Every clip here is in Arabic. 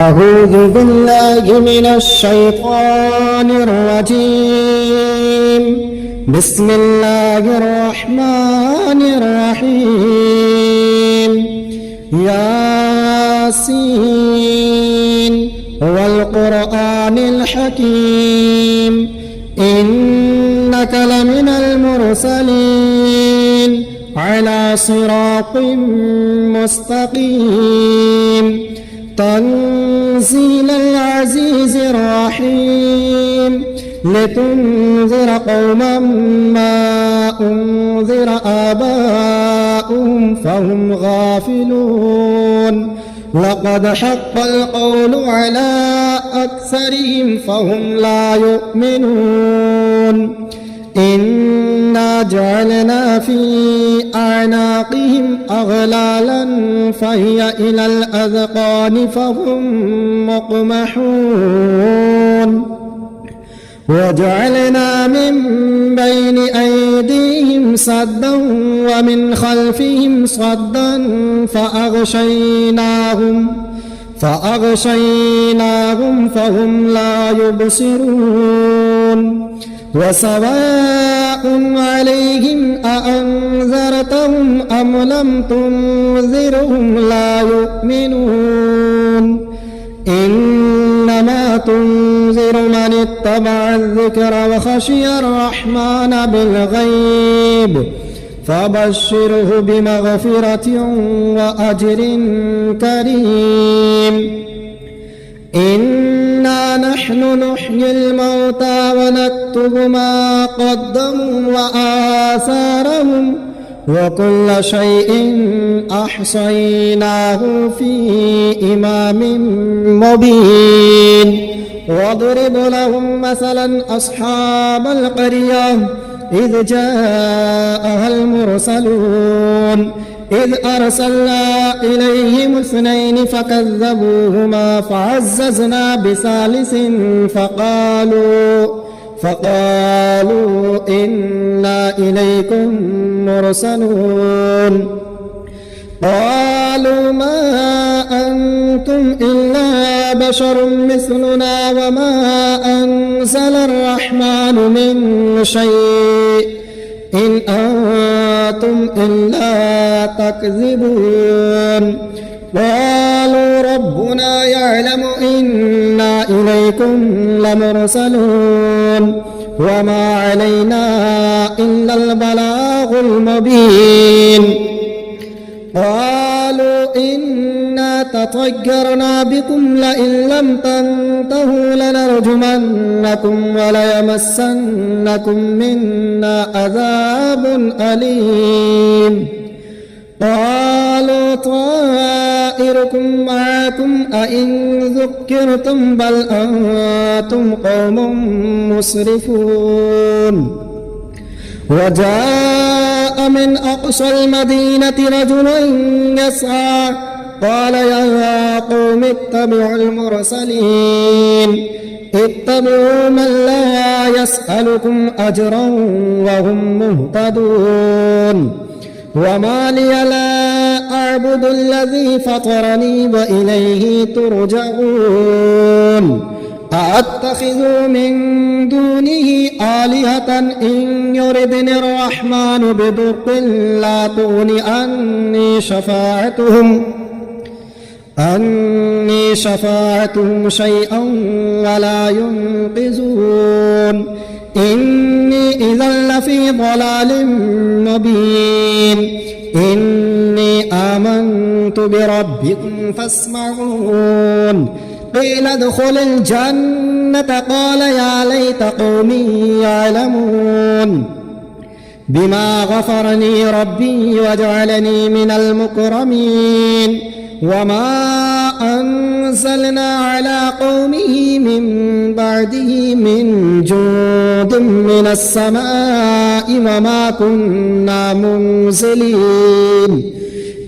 أعوذ بالله من الشيطان الرجيم. بسم الله الرحمن الرحيم. ياسين والقرآن الحكيم إنك لمن المرسلين على صراط مستقيم تنزيل العزيز الرحيم لتنذر قوما ما أنذر آباؤهم فهم غافلون لقد حق القول على أكثرهم فهم لا يؤمنون إنا جعلنا في أعناقهم أغلالا فهي إلى الأذقان فهم مقمحون وجعلنا من بين أيديهم سدا ومن خلفهم صدا فأغشيناهم فهم لا يبصرون وسواء عليهم أأنذرتهم أم لم تنذرهم لا يؤمنون إنما تنذر من اتبع الذكر وخشي الرحمن بالغيب فبشره بمغفرة وأجر كريم. إنا نحن نحيي الموتى ونكتب ما قدموا وآثارهم وكل شيء أحصيناه في إمام مبين. واضرب لهم مثلا أصحاب القرية إذ جاءها المرسلون إذ أرسلنا إليهم 2 فكذبوهما فعززنا بثالث فقالوا إنا إليكم مرسلون قالوا ما أنتم إلا بشر مثلنا وما أنزل الرحمن من شيء إن أنتم إلا تكذبون قالوا ربنا يعلم إنا إليكم لمرسلون وما علينا إلا البلاغ المبين. قالوا إنا تطيرنا بكم لئن لم تنتهوا لنرجمنكم وليمسنكم منا عذاب أليم. قالوا طائركم معكم أئن ذكرتم بل أنتم قوم مسرفون. وجاء من أقصى المدينة رجل يسعى قال يا قوم اتبعوا المرسلين اتبعوا من لا يسألكم أجرا وهم مهتدون. وما لي لا أعبد الذي فطرني وإليه ترجعون. أأتخذ من دونه آلهة إن يردني الرحمن بضر لا تغن عني شفاعتهم شيئا ولا ينقذون. إني إذا لفي ضلال مبين. إني آمنت بربكم فاسمعون. قيل ادخل الجنة قال يا ليت قومي يعلمون بما غفرني ربي وجعلني من المكرمين. وما أنزلنا على قومه من بعده من جند من السماء وما كنا منزلين.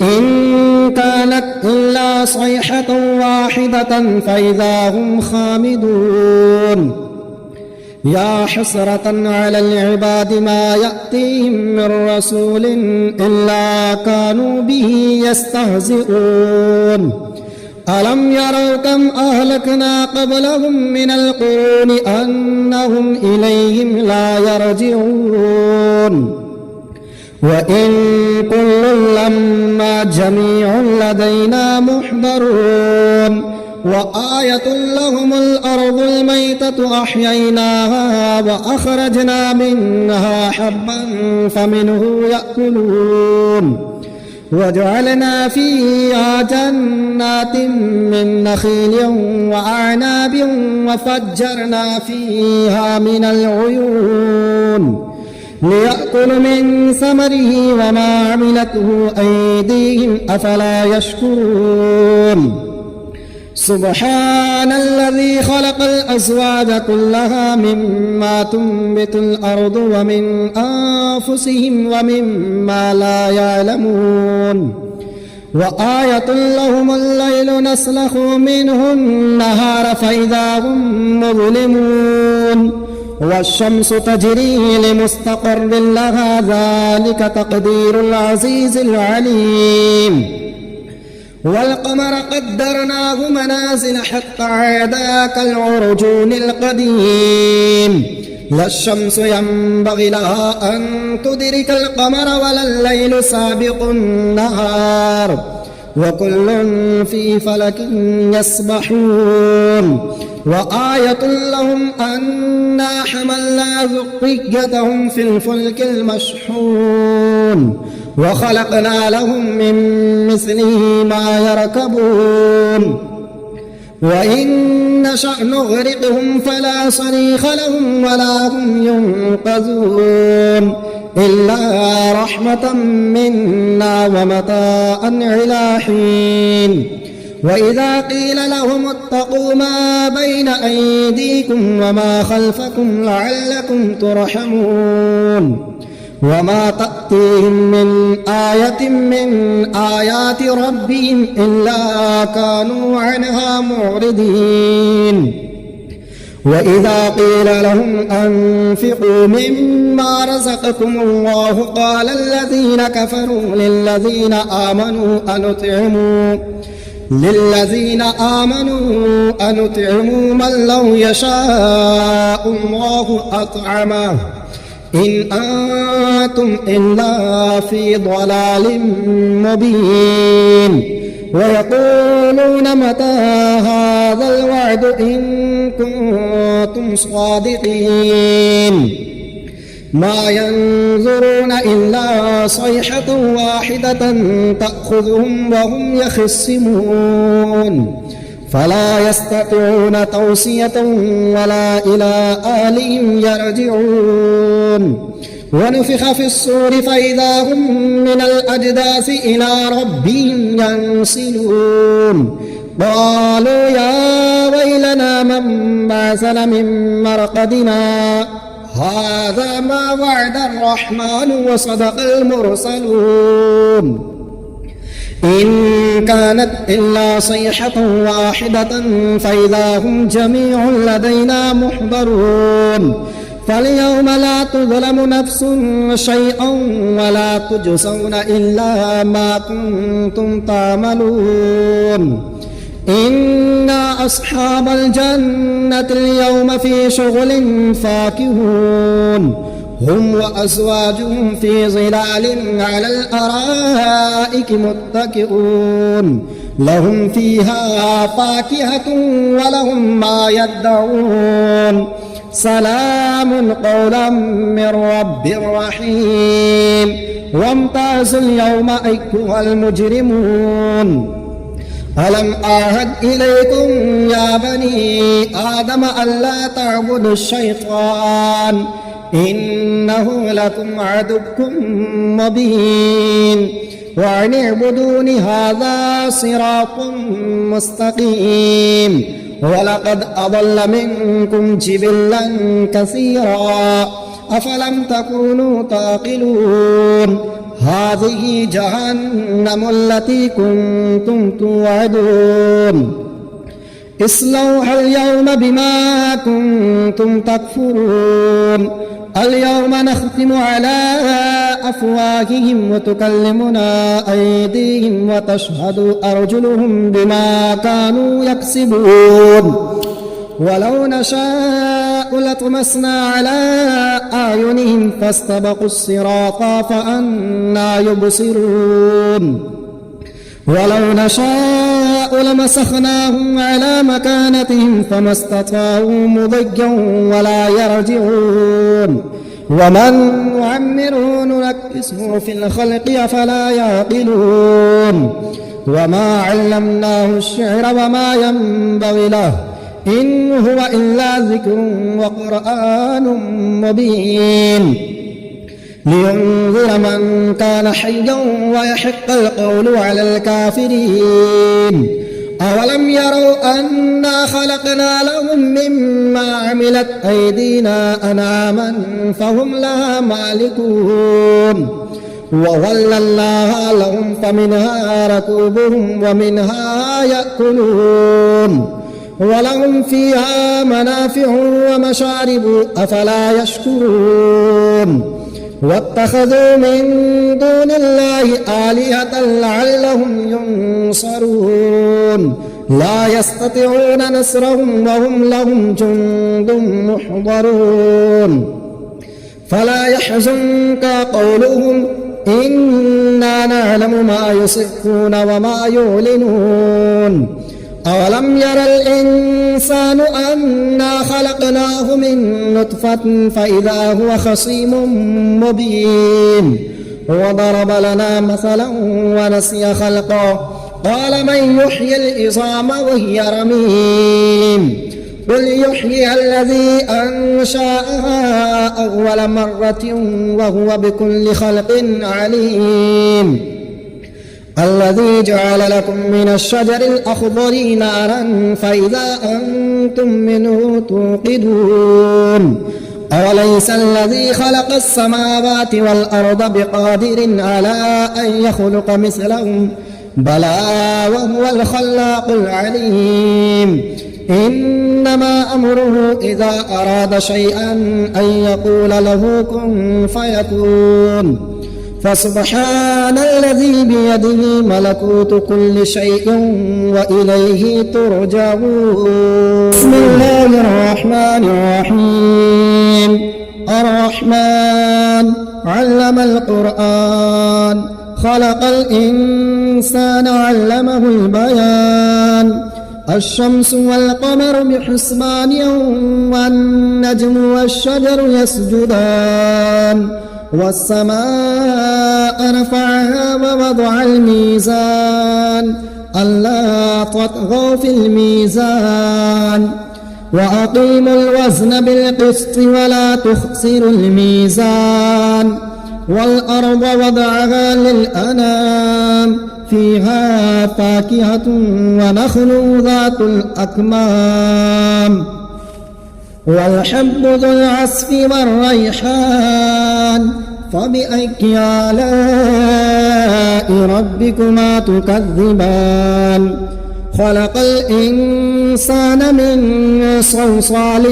إن كانت إلا صيحة واحدة فإذا هم خامدون. يا حسرة على العباد ما يأتيهم من رسول إلا كانوا به يستهزئون. ألم يروا كم أهلكنا قبلهم من القرون أنهم إليهم لا يرجعون وإن كل لما جميع لدينا محضرون وآية لهم الأرض الميتة أحييناها وأخرجنا منها حبا فمنه يأكلون وجعلنا فيها جنات من نخيل وأعناب وفجرنا فيها من العيون ليأكل من ثمره وما عملته أيديهم أفلا يشكرون سبحان الذي خلق الأزواج كلها مما تنبت الأرض ومن أنفسهم ومما لا يعلمون وآية لهم الليل نسلخ منه النهار فإذا هم مظلمون والشمس تجري لمستقر لها ذلك تقدير العزيز العليم والقمر قدرناه منازل حتى عاد كالعرجون القديم لا الشمس ينبغي لها أن تدرك القمر ولا الليل سابق النهار وكل في فلك يسبحون وآية لهم أنا حملنا ذريتهم في الفلك المشحون وخلقنا لهم من مثله ما يركبون وإن نشأ نغرقهم فلا صريخ لهم ولا هم ينقذون إلا رحمة منا ومتاعا إلى حين وإذا قيل لهم اتقوا ما بين أيديكم وما خلفكم لعلكم ترحمون وما تأتيهم من آية من آيات ربهم إلا كانوا عنها معرضين وإذا قيل لهم أنفقوا مما رزقكم الله قال الذين كفروا للذين آمنوا أنطعموا من لو يشاء الله أطعمه إن أنتم إلا في ضلال مبين ويقولون متى هذا الوعد إن كنتم صادقين ما ينظرون إلا صيحة واحدة تأخذهم وهم يخصمون فلا يستطيعون توصية ولا إلى أهلهم يرجعون ونفخ في الصور فإذا هم من الأجداث إلى ربهم ينسلون قالوا يا ويلنا من بعثنا من مرقدنا هذا ما وعد الرحمن وصدق المرسلون إن كانت إلا صيحة واحدة فإذا هم جميع لدينا محضرون فاليوم لا تظلم نفس شيئا ولا تجزون إلا ما كنتم تعملون إن أصحاب الجنة اليوم في شغل فاكهون هم وأزواجهم في ظلال على الأرائك متكئون لهم فيها فاكهة ولهم ما يدعون سلام قولا من رب رحيم وامتازوا اليوم أيها المجرمون ألم أعهد إليكم يا بني آدم ألا تعبدوا الشيطان إنه لكم عدو مبين وأن اعبدون هذا صراط مستقيم ولقد أضل منكم جبلا كثيرا أفلم تكونوا تعقلون هذه جهنم التي كنتم توعدون اصلوها اليوم بما كنتم تكفرون اليوم نختم على أفواههم وتكلمنا أيديهم وتشهد أرجلهم بما كانوا يكسبون ولو نشاء لطمسنا على أعينهم فاستبقوا الصراط فأنى يبصرون ولو نشاء لمسخناهم على مكانتهم فما استطاعوا مضيا ولا يرجعون ومن نعمره ننكسه في الخلق أفلا يعقلون وما علمناه الشعر وما ينبغي له إن هو إلا ذكر وقرآن مبين لينذر من كان حيا ويحق القول على الكافرين أولم يروا أنا خلقنا لهم مما عملت أيدينا أنعاما فهم لها مالكون وظللناها لهم فمنها ركوبهم ومنها يأكلون ولهم فيها منافع ومشارب أفلا يشكرون واتخذوا من دون الله آلهة لعلهم ينصرون لا يستطيعون نصرهم وهم لهم جند محضرون فلا يحزنك قولهم إنا نعلم ما يسرون وما يعلنون أولم ير الإنسان أنا خلقناه من نطفة فإذا هو خصيم مبين وضرب لنا مثلا ونسي خلقه قال من يحيي العظام وهي رميم قل يحييها الذي أنشأها أول مرة وهو بكل خلق عليم الذي جعل لكم من الشجر الأخضر نارا فإذا أنتم منه توقدون أوليس الذي خلق السماوات والأرض بقادر على أن يخلق مثلهم بلى وهو الخلاق العليم إنما أمره إذا أراد شيئا أن يقول له كن فيكون فسبحان الذي بيده ملكوت كل شيء وإليه ترجعون بسم الله الرحمن الرحيم الرحمن علم القرآن خلق الإنسان علمه البيان الشمس والقمر بحسبان والنجم والشجر يسجدان والسماء رفعها ووضع الميزان ألا تطغوا في الميزان وأقيموا الوزن بالقسط ولا تخسروا الميزان والأرض وضعها للأنام فيها فاكهة ونخل ذات الأكمام والحب ذو العصف والريحان فبأي آلاء ربكما تكذبان خلق الإنسان من صلصال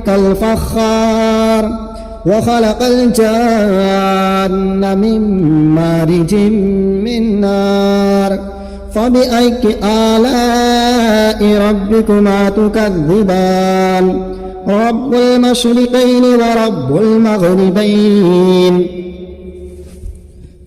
كالفخار وخلق الجان من مارج من نار فبأي آلاء ربكما تكذبان رب المشرقين ورب المغربين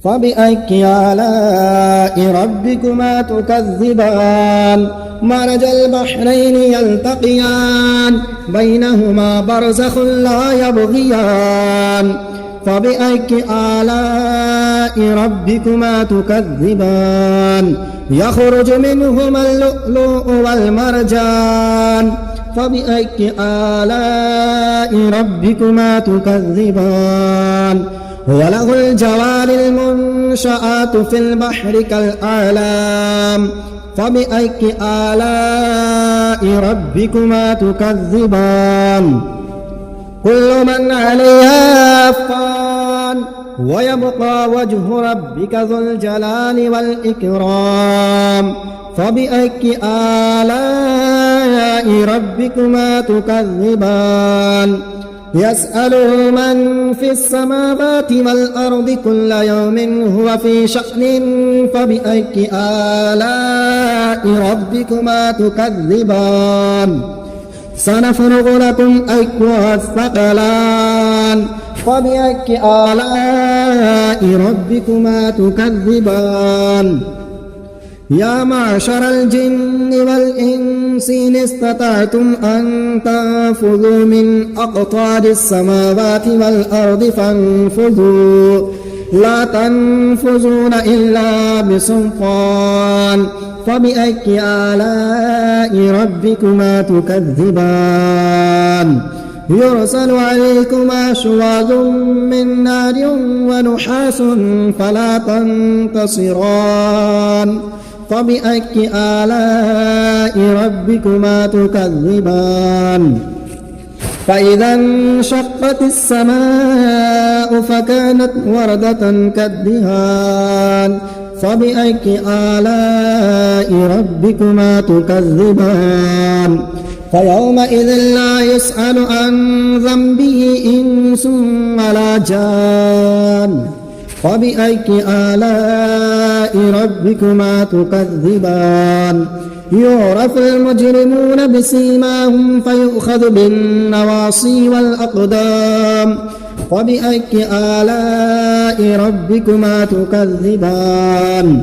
فبأي آلاء ربكما تكذبان مرج البحرين يلتقيان بينهما برزخ لا يبغيان فبأي آلاء ربكما تكذبان يخرج منهما اللؤلؤ والمرجان فبأي آلاء ربكما تكذبان وله الجوار المنشآت في البحر كالأعلام فبأي آلاء ربكما تكذبان كل من عليها فان ويبقى وجه ربك ذو الجلال والإكرام فبأي آلاء ربكما تكذبان يسأله من في السماوات والأرض كل يوم هو في شأن فبأي آلاء ربكما تكذبان سنفرغ لكم أيها الثقلان فبأي آلاء ربكما تكذبان يا معشر الجن والإنس إن استطعتم أن تنفذوا من أقطار السماوات والأرض فانفذوا لا تنفذون إلا بسلطان فبأي آلاء ربكما تكذبان يرسل عليكما شواظ من نار ونحاس فلا تنتصران فبأي آلاء ربكما تكذبان فإذا انشقت السماء فكانت وردة كالدهان فبأي آلاء ربكما تكذبان فيومئذ لا يسأل عن ذنبه إنس ولا جان فبأي آلاء ربكما تكذبان يعرف المجرمون بسيماهم فيؤخذ بالنواصي والأقدام فبأي آلاء ربكما تكذبان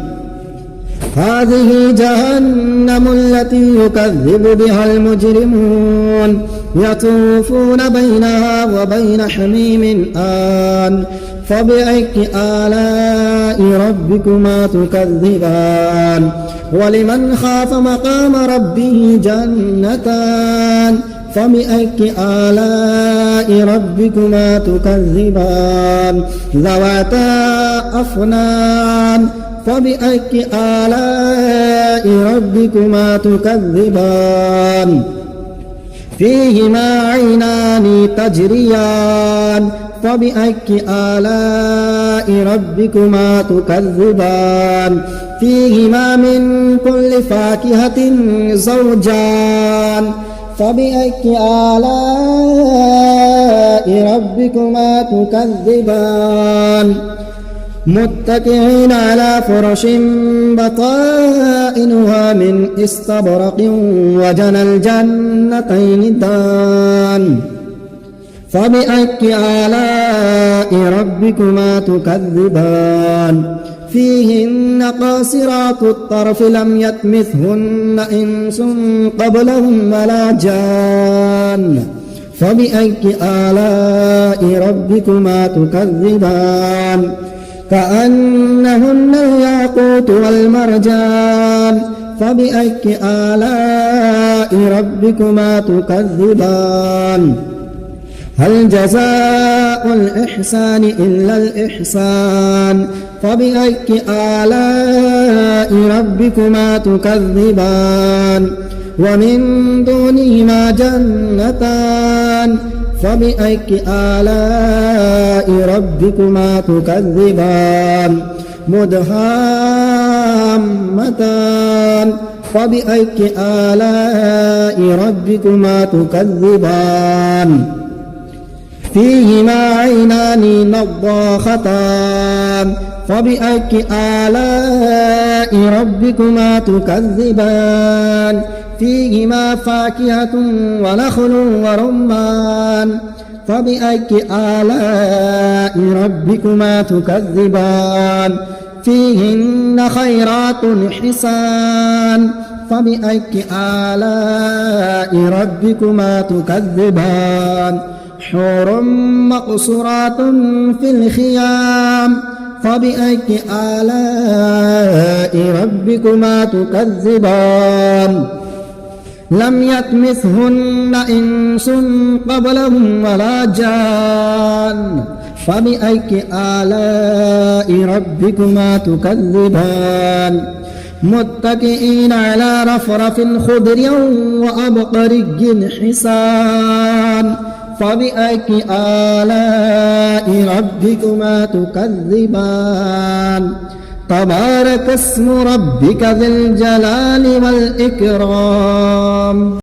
هذه جهنم التي يكذب بها المجرمون يطوفون بينها وبين حميم آن فبأي آلاء ربكما تكذبان ولمن خاف مقام ربه جنتان فبأي آلاء ربكما تكذبان ذواتا أفنان فبأي آلاء ربكما تكذبان فيهما عينان تجريان فبأي آلاء ربكما تكذبان فيهما من كل فاكهة زوجان فبأي آلاء ربكما تكذبان متكئين على فرش بطائنها من استبرق وجنى الجنتين دان فبأي آلاء ربكما تكذبان فيهن قاصرات الطرف لم يطمثهن إنس قبلهم ولا جان فبأي آلاء ربكما تكذبان كأنهن الياقوت والمرجان فبأي آلاء ربكما تكذبان هل جزاء الإحسان إلا الإحسان فبأي آلاء ربكما تكذبان ومن دونهما جنتان فبأي آلاء ربكما تكذبان مدهامتان فبأي آلاء ربكما تكذبان فيهما عينان نضاختان فبأي آلاء ربكما تكذبان فيهما فاكهة ونخل ورمان فبأي آلاء ربكما تكذبان فيهن خيرات حسان فبأي آلاء ربكما تكذبان حور مقصورات في الخيام فبأي آلاء ربكما تكذبان لم يطمثهن إنس قبلهم ولا جان فبأي آلاء ربكما تكذبان متكئين على رفرف خضر وأبقري حسان فبأي آلاء ربكما تكذبان تبارك اسم ربك ذي الجلال والإكرام.